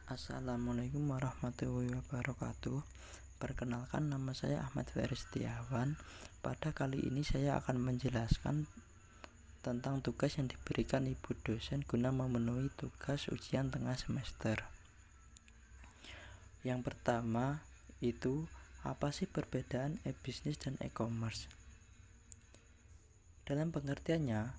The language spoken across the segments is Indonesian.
Assalamualaikum warahmatullahi wabarakatuh. Perkenalkan, nama saya Ahmad Ferry Setiawan. Pada kali ini saya akan menjelaskan tentang tugas yang diberikan ibu dosen guna memenuhi tugas ujian tengah semester. Yang pertama itu, apa sih perbedaan e-bisnis dan e-commerce? Dalam pengertiannya,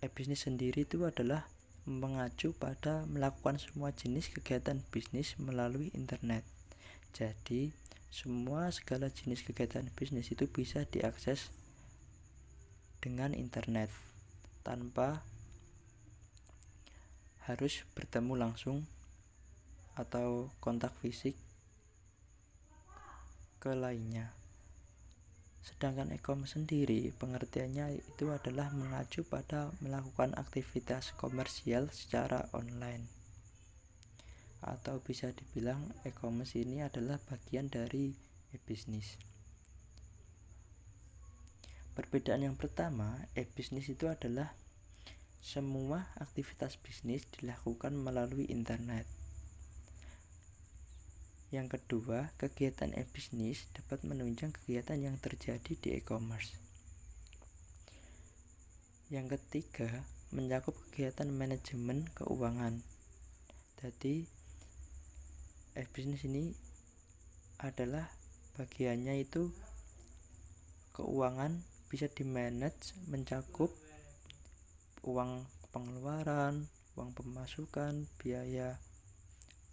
e-bisnis sendiri itu adalah mengacu pada melakukan semua jenis kegiatan bisnis melalui internet. Jadi, segala jenis kegiatan bisnis itu bisa diakses dengan internet tanpa harus bertemu langsung atau kontak fisik ke lainnya. Sedangkan e-commerce sendiri pengertiannya itu adalah mengacu pada melakukan aktivitas komersial secara online. Atau bisa dibilang e-commerce ini adalah bagian dari e-bisnis. Perbedaan yang pertama, e-bisnis itu adalah semua aktivitas bisnis dilakukan melalui internet. Yang kedua, kegiatan e-bisnis dapat menunjang kegiatan yang terjadi di e-commerce. Yang ketiga, mencakup kegiatan manajemen keuangan. Jadi, e-bisnis ini adalah bagiannya itu keuangan bisa di-manage, mencakup uang pengeluaran, uang pemasukan, biaya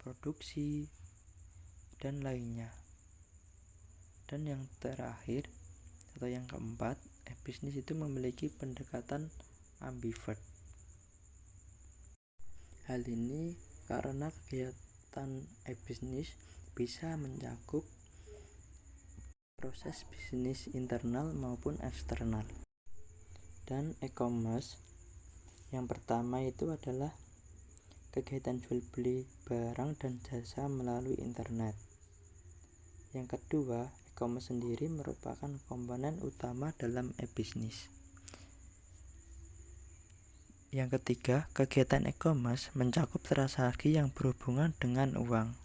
produksi, dan lainnya. Dan yang terakhir atau yang keempat, e-bisnis itu memiliki pendekatan ambivert. Hal ini karena kegiatan e-bisnis bisa mencakup proses bisnis internal maupun eksternal. Dan e-commerce yang pertama itu adalah kegiatan jual beli barang dan jasa melalui internet. Yang kedua, e-commerce sendiri merupakan komponen utama dalam e-bisnis. Yang ketiga, kegiatan e-commerce mencakup transaksi yang berhubungan dengan uang.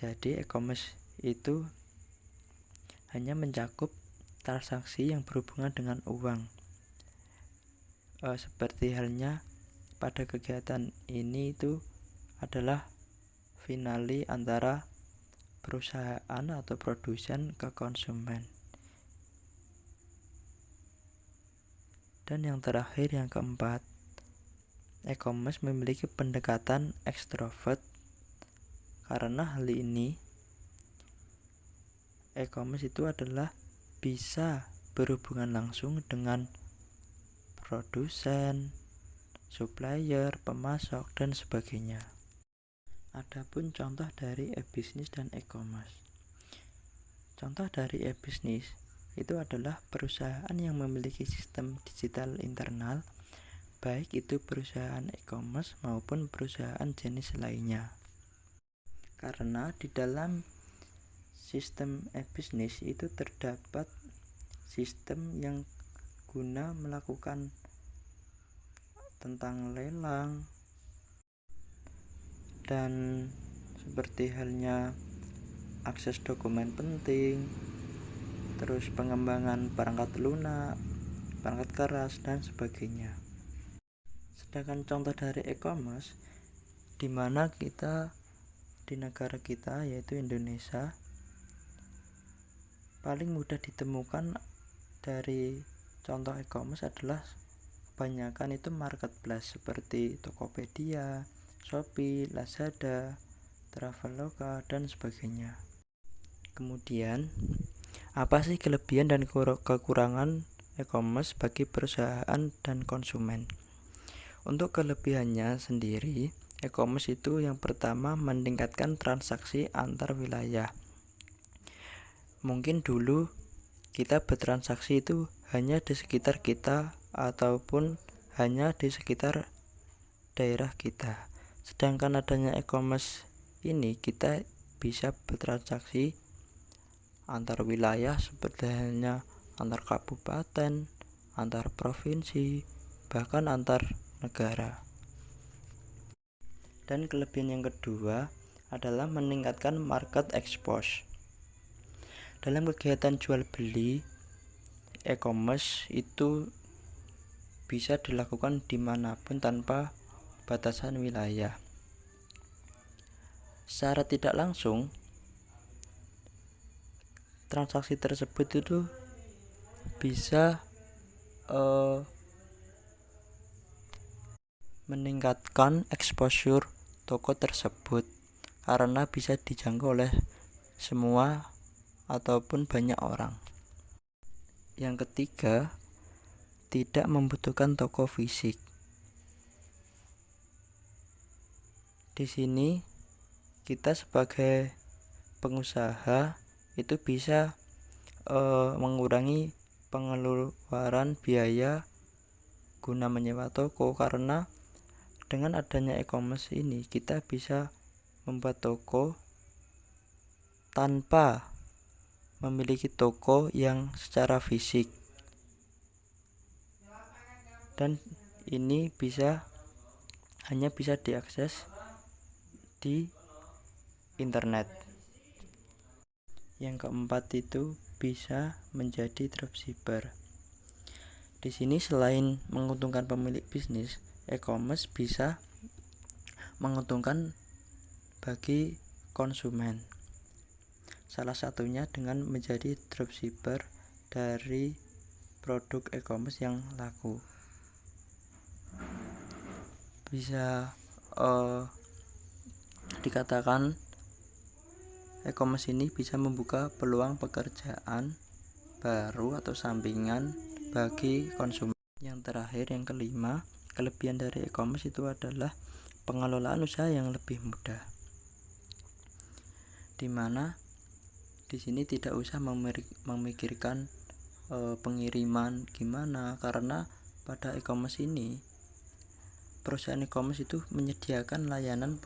Jadi e-commerce itu hanya mencakup transaksi yang berhubungan dengan uang. Seperti halnya pada kegiatan ini itu adalah finali antara perusahaan atau produsen ke konsumen. Dan yang terakhir, yang keempat, e-commerce memiliki pendekatan ekstrovert. Karena hal ini, e-commerce itu adalah bisa berhubungan langsung dengan produsen, supplier, pemasok, dan sebagainya. Adapun contoh dari e-bisnis dan e-commerce. Contoh dari e-bisnis itu adalah perusahaan yang memiliki sistem digital internal, baik itu perusahaan e-commerce maupun perusahaan jenis lainnya. Karena di dalam sistem e-bisnis itu terdapat sistem yang guna melakukan tentang lelang dan seperti halnya akses dokumen penting, terus pengembangan perangkat lunak, perangkat keras, dan sebagainya. Sedangkan contoh dari e-commerce di mana kita di negara kita yaitu Indonesia paling mudah ditemukan dari contoh e-commerce adalah kebanyakan itu marketplace seperti Tokopedia, Shopee, Lazada, Traveloka, dan sebagainya. Kemudian, apa sih kelebihan dan kekurangan e-commerce bagi perusahaan dan konsumen? Untuk kelebihannya sendiri, e-commerce itu yang pertama meningkatkan transaksi antar wilayah. Mungkin dulu kita bertransaksi itu hanya di sekitar kita ataupun hanya di sekitar daerah kita. Sedangkan adanya e-commerce ini kita bisa bertransaksi antar wilayah seperti halnya antar kabupaten, antar provinsi, bahkan antar negara. Dan kelebihan yang kedua adalah meningkatkan market expose. Dalam kegiatan jual beli, e-commerce itu bisa dilakukan dimanapun tanpa batasan wilayah. Secara tidak langsung, transaksi tersebut itu bisa meningkatkan exposure toko tersebut karena bisa dijangkau oleh semua ataupun banyak orang. Yang ketiga, tidak membutuhkan toko fisik. Di sini kita sebagai pengusaha itu bisa mengurangi pengeluaran biaya guna menyewa toko, karena dengan adanya e-commerce ini kita bisa membuat toko tanpa memiliki toko yang secara fisik, dan ini hanya bisa diakses di internet. Yang keempat itu bisa menjadi dropshipper. Di sini selain menguntungkan pemilik bisnis, e-commerce bisa menguntungkan bagi konsumen. Salah satunya dengan menjadi dropshipper dari produk e-commerce yang laku. Bisa dikatakan e-commerce ini bisa membuka peluang pekerjaan baru atau sampingan bagi konsumen. Yang terakhir, yang kelima, kelebihan dari e-commerce itu adalah pengelolaan usaha yang lebih mudah, dimana di sini tidak usah memikirkan pengiriman gimana, karena pada e-commerce ini perusahaan e-commerce itu menyediakan layanan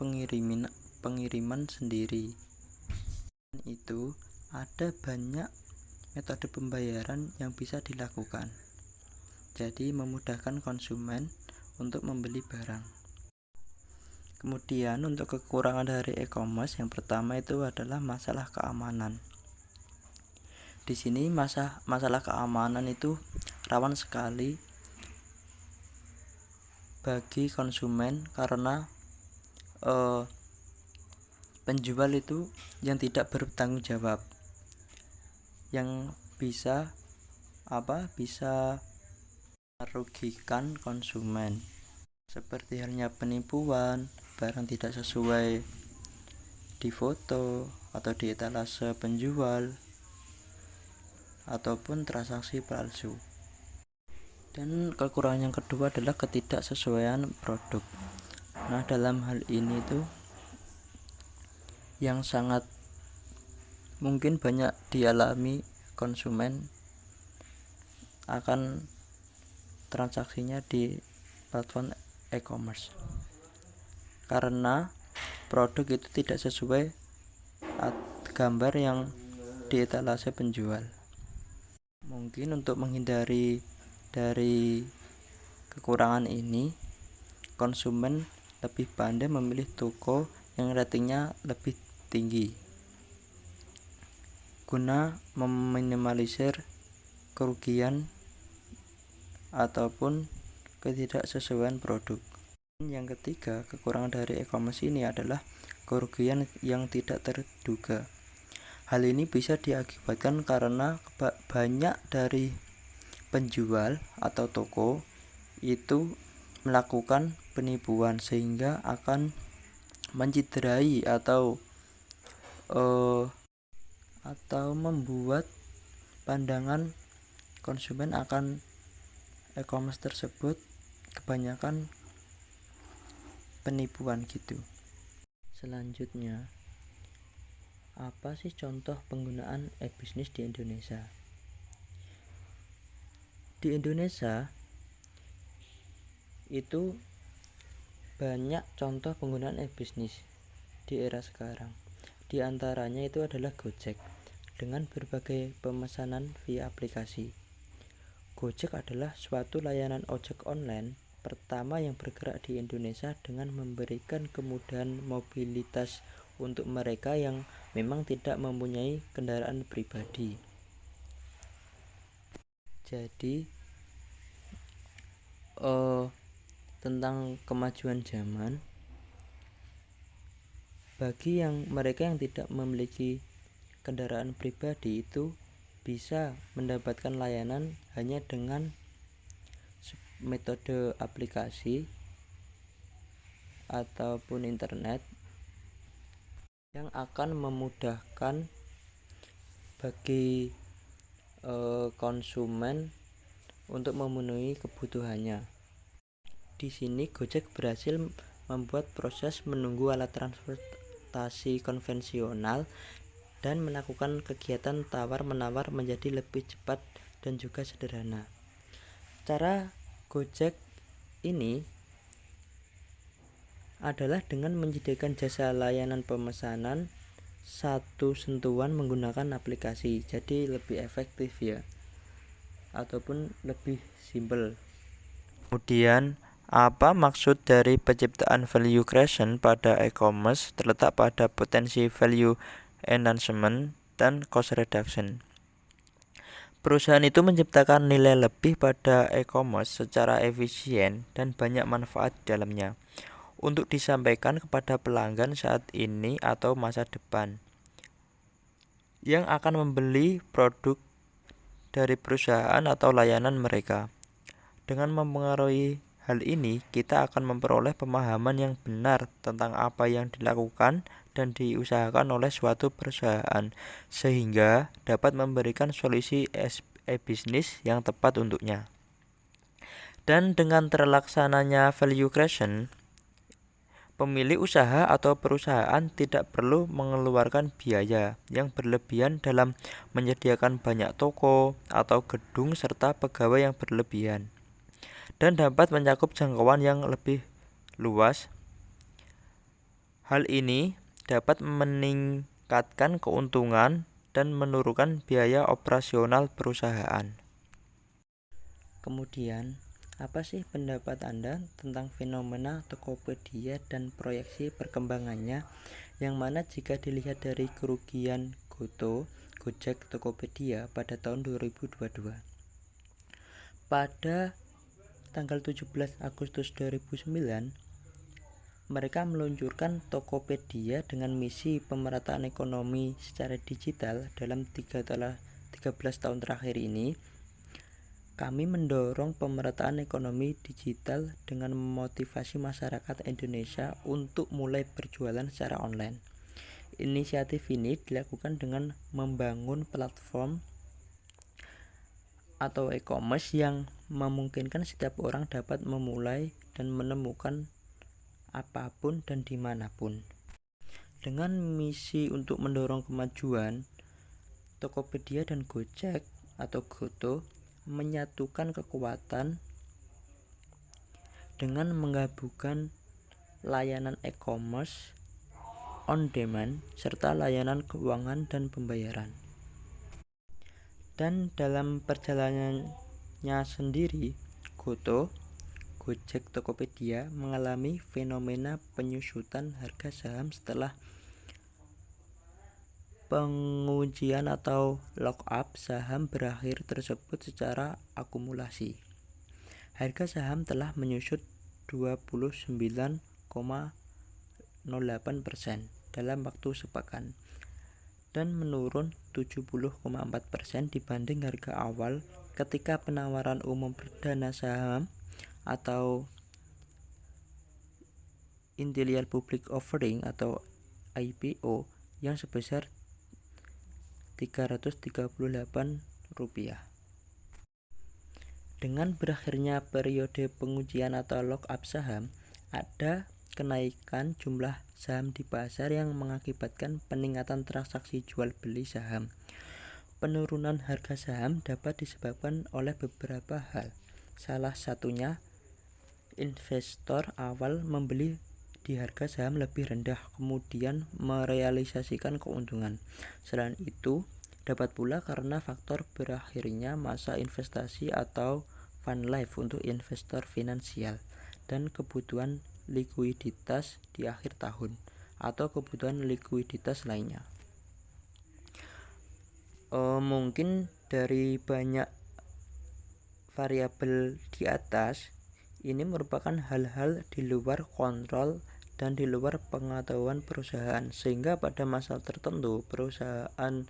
pengiriman sendiri. Itu ada banyak metode pembayaran yang bisa dilakukan, jadi memudahkan konsumen untuk membeli barang. Kemudian untuk kekurangan dari e-commerce, yang pertama itu adalah masalah keamanan. Di sini masalah keamanan itu rawan sekali bagi konsumen, karena penjual itu yang tidak bertanggung jawab, yang bisa merugikan konsumen, seperti halnya penipuan, barang tidak sesuai di foto atau di etalase penjual, ataupun transaksi palsu. Dan kekurangan yang kedua adalah ketidaksesuaian produk. Nah, dalam hal ini tuh yang sangat mungkin banyak dialami konsumen akan transaksinya di platform e-commerce, karena produk itu tidak sesuai gambar yang di etalase penjual. Mungkin untuk menghindari dari kekurangan ini, konsumen lebih pandai memilih toko yang ratingnya lebih tinggi guna meminimalisir kerugian ataupun ketidaksesuaian produk. Yang ketiga, kekurangan dari e-commerce ini adalah kerugian yang tidak terduga. Hal ini bisa diakibatkan karena banyak dari penjual atau toko itu melakukan penipuan, sehingga akan menciderai atau membuat pandangan konsumen akan e-commerce tersebut kebanyakan penipuan gitu. Selanjutnya, apa sih contoh penggunaan e-bisnis di Indonesia? Di Indonesia itu banyak contoh penggunaan e-bisnis di era sekarang. Di antaranya itu adalah Gojek dengan berbagai pemesanan via aplikasi. Gojek adalah suatu layanan ojek online pertama yang bergerak di Indonesia dengan memberikan kemudahan mobilitas untuk mereka yang memang tidak mempunyai kendaraan pribadi. Jadi tentang kemajuan zaman, bagi mereka yang tidak memiliki kendaraan pribadi itu bisa mendapatkan layanan hanya dengan metode aplikasi ataupun internet yang akan memudahkan bagi konsumen untuk memenuhi kebutuhannya. Di sini Gojek berhasil membuat proses menunggu alat transportasi konvensional dan melakukan kegiatan tawar-menawar menjadi lebih cepat dan juga sederhana. Cara Gojek ini adalah dengan menyediakan jasa layanan pemesanan satu sentuhan menggunakan aplikasi, jadi lebih efektif ya, ataupun lebih simpel. Kemudian apa maksud dari penciptaan value creation pada e-commerce terletak pada potensi value enhancement dan cost reduction. Perusahaan itu menciptakan nilai lebih pada e-commerce secara efisien dan banyak manfaat di dalamnya untuk disampaikan kepada pelanggan saat ini atau masa depan yang akan membeli produk dari perusahaan atau layanan mereka. Dengan mempengaruhi hal ini, kita akan memperoleh pemahaman yang benar tentang apa yang dilakukan dan diusahakan oleh suatu perusahaan, sehingga dapat memberikan solusi e-bisnis yang tepat untuknya. Dan dengan terlaksananya value creation, pemilik usaha atau perusahaan tidak perlu mengeluarkan biaya yang berlebihan dalam menyediakan banyak toko atau gedung serta pegawai yang berlebihan, dan dapat mencakup jangkauan yang lebih luas. Hal ini dapat meningkatkan keuntungan dan menurunkan biaya operasional perusahaan. Kemudian, apa sih pendapat Anda tentang fenomena Tokopedia dan proyeksi perkembangannya, yang mana jika dilihat dari kerugian Gojek Tokopedia pada tahun 2022. Pada tanggal 17 Agustus 2009, mereka meluncurkan Tokopedia dengan misi pemerataan ekonomi secara digital dalam 13 tahun terakhir ini. Kami mendorong pemerataan ekonomi digital dengan memotivasi masyarakat Indonesia untuk mulai berjualan secara online. Inisiatif ini dilakukan dengan membangun platform atau e-commerce yang memungkinkan setiap orang dapat memulai dan menemukan apapun dan dimanapun. Dengan misi untuk mendorong kemajuan, Tokopedia dan Gojek atau Goto menyatukan kekuatan dengan menggabungkan layanan e-commerce, on demand, serta layanan keuangan dan pembayaran. Dan dalam perjalanannya sendiri, Gojek Tokopedia mengalami fenomena penyusutan harga saham setelah penguncian atau lock-up saham berakhir tersebut secara akumulasi. Harga saham telah menyusut 29,08% dalam waktu sepekan dan menurun 70,4% dibanding harga awal ketika penawaran umum perdana saham atau Initial Public Offering atau IPO yang sebesar Rp338. Dengan berakhirnya periode pengujian atau lock-up saham, ada kenaikan jumlah saham di pasar yang mengakibatkan peningkatan transaksi jual beli saham. Penurunan harga saham dapat disebabkan oleh beberapa hal. Salah satunya, investor awal membeli di harga saham lebih rendah kemudian merealisasikan keuntungan. Selain itu, dapat pula karena faktor berakhirnya masa investasi atau fund life untuk investor finansial. dan kebutuhan likuiditas di akhir tahun atau kebutuhan likuiditas lainnya. Mungkin dari banyak variabel di atas, ini merupakan hal-hal di luar kontrol dan di luar pengetahuan perusahaan, sehingga pada masa tertentu perusahaan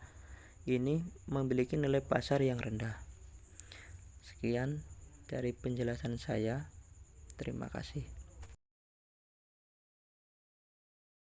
ini memiliki nilai pasar yang rendah. Sekian dari penjelasan saya. Terima kasih.